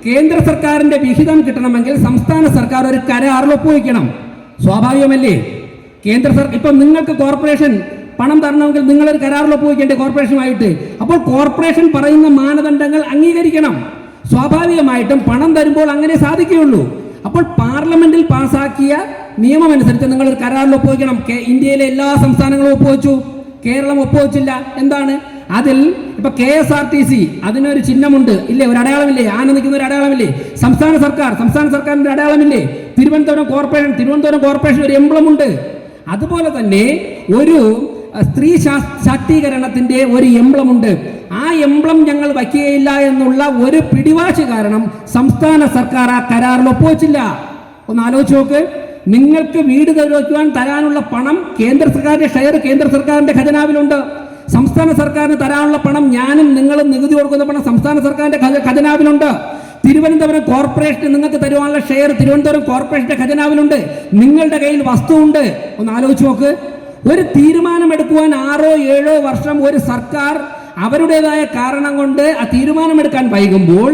കേന്ദ്ര സർക്കാരിന്റെ വിഹിതം കിട്ടണമെങ്കിൽ സംസ്ഥാന സർക്കാർ ഒരു കരാറിൽ ഒപ്പുവയ്ക്കണം. സ്വാഭാവികമല്ലേ? ഇപ്പം നിങ്ങൾക്ക് കോർപ്പറേഷൻ പണം തരണമെങ്കിൽ നിങ്ങളൊരു കരാറിൽ ഒപ്പുവയ്ക്കേണ്ടേ കോർപ്പറേഷനുമായിട്ട്? അപ്പോൾ കോർപ്പറേഷൻ പറയുന്ന മാനദണ്ഡങ്ങൾ അംഗീകരിക്കണം. സ്വാഭാവികമായിട്ടും പണം തരുമ്പോൾ അങ്ങനെ സാധിക്കുകയുള്ളൂ. അപ്പോൾ പാർലമെന്റിൽ പാസാക്കിയ നിയമം അനുസരിച്ച് നിങ്ങൾ ഒരു കരാറിൽ ഒപ്പുവയ്ക്കണം. ഇന്ത്യയിലെ എല്ലാ സംസ്ഥാനങ്ങളും ഒപ്പുവെച്ചു, കേരളം ഒപ്പുവെച്ചില്ല. എന്താണ് അതിൽ? ഇപ്പൊ KSRTC അതിനൊരു ചിഹ്നമുണ്ട് ഇല്ലേ, ഒരു അടയാളമില്ലേ? ആന നിൽക്കുന്ന ഒരു അടയാളമില്ലേ? സംസ്ഥാന സർക്കാരിന്റെ അടയാളമില്ലേ? തിരുവനന്തപുരം കോർപ്പറേഷൻ ഒരു എംബ്ലം ഉണ്ട്. അതുപോലെ തന്നെ ഒരു സ്ത്രീ ശാക്തീകരണത്തിന്റെ ഒരു എംബ്ലം ഉണ്ട്. ആ എംബ്ലം ഞങ്ങൾ വയ്ക്കുകയില്ല എന്നുള്ള ഒരു പിടിവാശി കാരണം സംസ്ഥാന സർക്കാർ ആ കരാറിൽ ഒപ്പുവെച്ചില്ല. ഒന്ന് ആലോചിച്ച് നോക്ക്. നിങ്ങൾക്ക് വീട് വയ്ക്കുവാൻ തരാനുള്ള പണം കേന്ദ്ര സർക്കാരിന്റെ ഷെയർ കേന്ദ്ര സർക്കാരിന്റെ ഖജനാവിലുണ്ട്. സംസ്ഥാന സർക്കാരിന് തരാനുള്ള പണം ഞാനും നിങ്ങളും നികുതി കൊടുക്കുന്ന പണം സംസ്ഥാന സർക്കാരിന്റെ ഖജനാവിലുണ്ട്. തിരുവനന്തപുരം കോർപ്പറേഷന് നിങ്ങൾക്ക് തരുവാനുള്ള ഷെയർ തിരുവനന്തപുരം കോർപ്പറേഷന്റെ ഖജനാവിലുണ്ട്. നിങ്ങളുടെ കയ്യിൽ വസ്തുവുണ്ട്. ഒന്ന് ആലോചിച്ച് നോക്ക്. ഒരു തീരുമാനമെടുക്കുവാൻ 6-7 വർഷം ഒരു സർക്കാർ അവരുടേതായ കാരണം കൊണ്ട് ആ തീരുമാനമെടുക്കാൻ വൈകുമ്പോൾ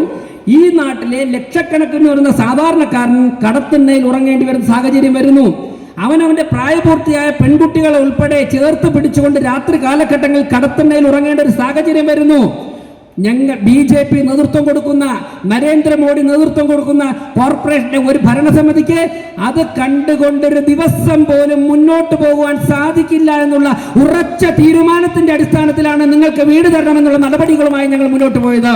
ഈ നാട്ടിലെ ലക്ഷക്കണക്കിന് വരുന്ന സാധാരണക്കാരൻ കടത്തിണ്ണയിൽ ഉറങ്ങേണ്ടി വരുന്ന സാഹചര്യം വരുന്നു. അവനവന്റെ പ്രായപൂർത്തിയായ പെൺകുട്ടികളെ ഉൾപ്പെടെ ചേർത്ത് പിടിച്ചുകൊണ്ട് രാത്രി കാലഘട്ടങ്ങളിൽ കടത്തിണ്ണയിൽ ഉറങ്ങേണ്ട ഒരു സാഹചര്യം വരുന്നു. BJP നേതൃത്വം കൊടുക്കുന്ന, നരേന്ദ്രമോദി നേതൃത്വം കൊടുക്കുന്ന കോർപ്പറേഷന്റെ ഒരു ഭരണസമിതിക്ക് അത് കണ്ടുകൊണ്ടൊരു ദിവസം പോലും മുന്നോട്ട് പോകുവാൻ സാധിക്കില്ല എന്നുള്ള ഉറച്ച തീരുമാനത്തിന്റെ അടിസ്ഥാനത്തിലാണ് നിങ്ങൾക്ക് വീട് തരണമെന്നുള്ള നടപടികളുമായി ഞങ്ങൾ മുന്നോട്ട് പോയത്.